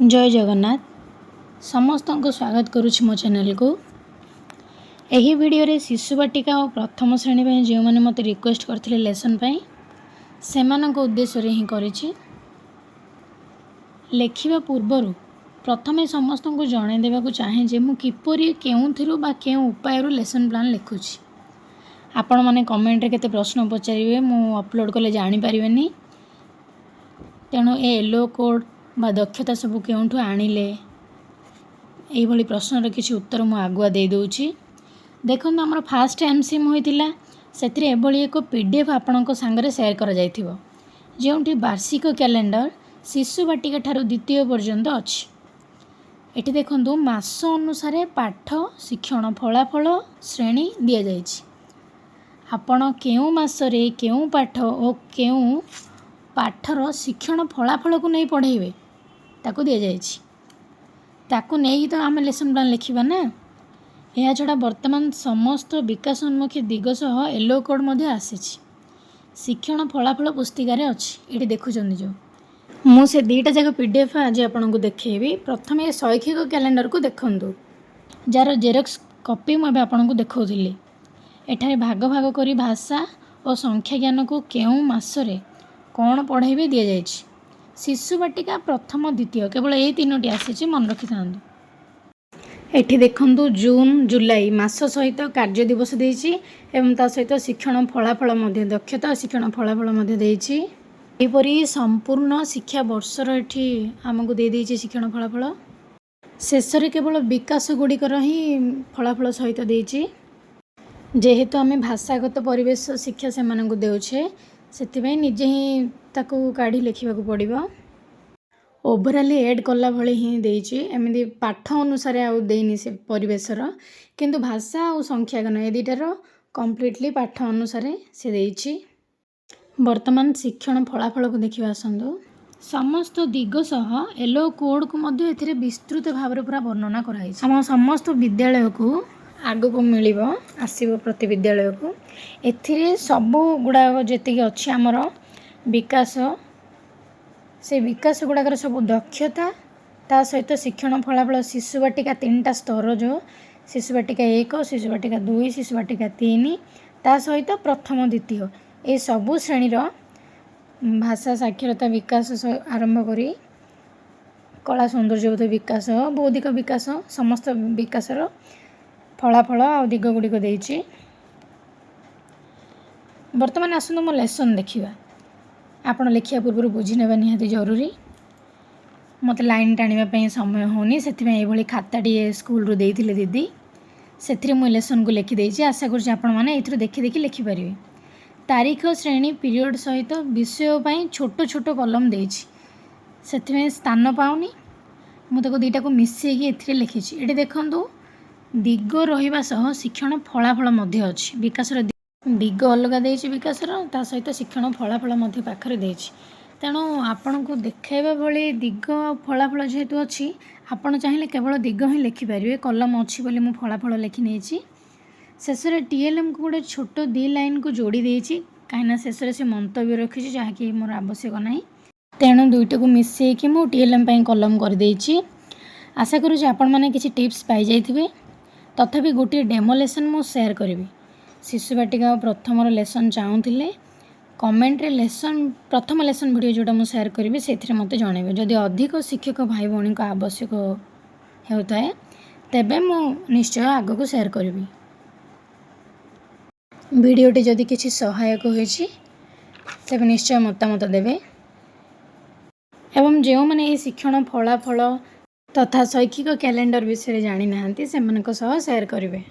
जय जगन्नाथ समस्त को स्वागत करुछि मो चैनल को। यही वीडियो रे शिशु बाटिका और प्रथम श्रेणी में जो मैंने मत रिक्वेस्ट करथिले लेसन पई सेमान को उद्देश्य रे ही करिछि। लेखिबा पूर्वरु प्रथमे समस्त को जणाई देबा को चाहे जे मु किपरि केउथिरु बा केउ उपाय लेसन प्लान लिखुछि। आपण माने कमेंट रे केते प्रश्न पचारिबे मु अपलोड कले जानि परिबेनी, तेणु ए येलो कोड बा दक्षता सब केउठु आनिले एई भली प्रश्नर किछि उत्तर मु आगुआ दे दोछि। देखन हमर फास्ट एमसीएम होइतिला सेथिरे एभली एक पीडीएफ आपणको संगरे शेयर करा जायथिबो जेउठी वार्षिक कैलेंडर शिशु बाटिका ठारू द्वितीय पर्यंत अछि। एठी देखंतु मास अनुसार पाठ शिक्षण फलाफल श्रेणी दिया जायछि। आपण केउ मासरे केउ पाठ ओ केउ पाठर शिक्षण फलाफल को नहीं पढ़ेबे ताकू दिया जायछि। ताकू नहीं तो आम लेसन प्लान लिखिबा ना। यह छड़ा वर्तमान समस्त विकासोन्मुखी दिग सह येलो कोड मध्ये आसीछि। शिक्षण फलाफल पुस्तिका रे अछि। एठी देखुछन जो मु से दीटा जाक पीडीएफ आज आपन को देखेबी। प्रथमे शैक्षिक कैलेंडर को देखंतु जार जेरॉक्स कॉपी मु आपन को देखौथिली। एठारे भाग भाग करी भाषा और संख्या ज्ञान को केउ मासरे कौन पढ़ाइबे दिया जायछि। शिशु बाटिका प्रथम द्वितीय केवल ए तीनोटी आसीछि, मन रखि थांतु। एठी देखंतु जून जुलाई मास सहित कार्य दिवस देइछि एवं ता सहित शिक्षण फलाफल मध्ये दक्षता शिक्षण फलाफल मध्ये देइछि। एपरि संपूर्ण शिक्षा वर्षर एठी हमकु दे देइछि शिक्षण फलाफल। शेषरे केवल विकास गुडिकर ही फलाफल सहित देइछि। जेहेतु आमे भाषागत परिवेश शिक्षा से मानकु देउछे सेतिबे निजे ही ताकू काढ़ी लिखिबा को पड़िबो। ओवरऑल ऐड कला भली ही देइछि। एमिदि पाठ अनुसार आउ देइनि से परिवेशर किंतु भाषा और संख्या गण ए दुटार कंप्लीटली पाठ अनुसार से देइछि। वर्तमान शिक्षण फलाफल को देखिबा आसंदो। समस्त दिग सह येलो कोड को मध्ये एथिरे विस्तृत भाव रे पूरा वर्णना कराइछि। हम समस्त विद्यालय को आगो को मिलिबो आसीबो प्रति विद्यालय को। एथिरे सब गुडा जेतिक अछि हमर विकास से विकास गुड़ाकर सब दक्षता ता सहित शिक्षण फलाफल शिशु बाटिका 3टा स्तर जो शिशु बाटिका 1 शिशु बाटिका 2 शिशु बाटिका 3 ता सहित प्रथम द्वितीय ए सबु श्रेणीर भाषा साक्षरता विकास आरंभ करी कला सौंदर्यबोध विकास बौद्धिक विकास समस्त विकासर फलाफल आ दिग गुड़िक देइछि। वर्तमान आसंतु मो लेसन देखिबा। आपण लिखिया पूर्व बुझी नेबा निहाती जरूरी। मते लाइन टाणिबा पई समय होनी सेथिबे एभली खाताटी स्कूल रो देइथिले दीदी सेथिरे मो लेसन को लिखि देइछि। आशा करछि आपण माने एथिरो देखि देखि लिखि परिबे। तारीख श्रेणी पीरियड सहित विषय पई छोट छोट कलम देइछि सेथिबे स्थान पाउनी मु ताको दीटा को मिसै कि एथिरे लिखिछि। एठी देखंतु दिग रहिबा सह शिक्षण फलाफल मध्ये अछि। विकासर दिग अलग देइछि विकासर ता सहित शिक्षण फलाफल मध्ये पाखरे देइछि। तेणु आपण को देखाइबा भली दिग फलाफल जेहेतु अछि आपण चाहिले केवल दिग ही लिखि परिबे। कलम अछि बोली मु फलाफल लिखि नेछि। शेषरे टीएलएम को गोटे छोट 2 लाइन को जोड़ी देइछि काइना शेषरे से मंतव्य रखिछि जहा कि मोर आवश्यक नाही। तेणु दुईटा को मिसै कि मु टीएलएम पई कलम कर देइछि। आशा करू जे आपण माने किछि टिप्स पाई जाइथिबे। तथापि गोटे डेमो लेसन मु शेयर करिवि। शिशु बाटिका प्रथम लेसन चाहूथिले कमेंट रे लेसन प्रथम लेसन वीडियो जोटा मु शेयर करिवि सेथिरे मते जणाइबे। जदि अधिक शिक्षक भाई भौणी को आवश्यक हेउताए तेबे मु निश्चय आगो को शेयर करिवि। वीडियोटी जदि किछि सहायक होइछि तेबे निश्चय मतामत देबे एवं जेउ माने ए शिक्षण फलाफल तथा शैक्षिक कैलेंडर विषय जानि नाहंती सेमानक सह शेयर करिवे।